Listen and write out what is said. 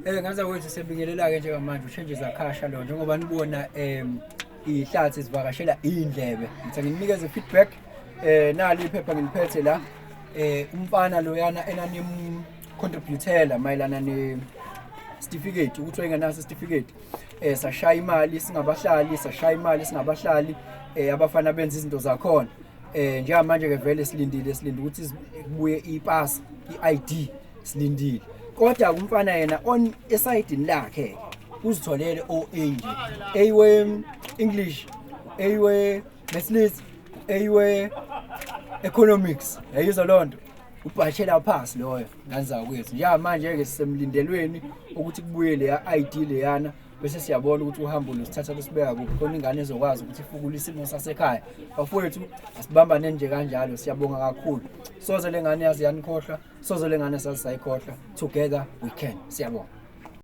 Ngaza wethu sebingelela-ke njengamanje u-Changes Akhasha lo njengoba nibona ihlathi sivakashela indlebe. Ngithi nginikeze i-feedback nali iphepha ngiliphethe la umfana loyana enanimcontributela mayelana ne-certificate ukuthi wayengenaso certificate sashaya imali singabahlali abafana benza izinto zakhona njengamanje ke vele silindile ukuthi kubuye ipass i-ID silindile kodwa umfana yena on esayidini lakhe uzitholele OA nje eyiwe English eyiwe Maths eyiwe economics yayizwa lonto ubhashela pass loyo nganza kwethu njengamanje ke sisemlindelweni ukuthi kubuye le ID leyana bese siyabona ukuthi uhambo losithatha lusibeka kuphi khona ingane ezokwazi ukuthi ifukule isimo sasekhaya bafowethu asibambane nje kanjalo siyabonga kakhulu soze lengane yazi yanikhohlwa soze lengane sasayikhohlwa together we can siyabonga.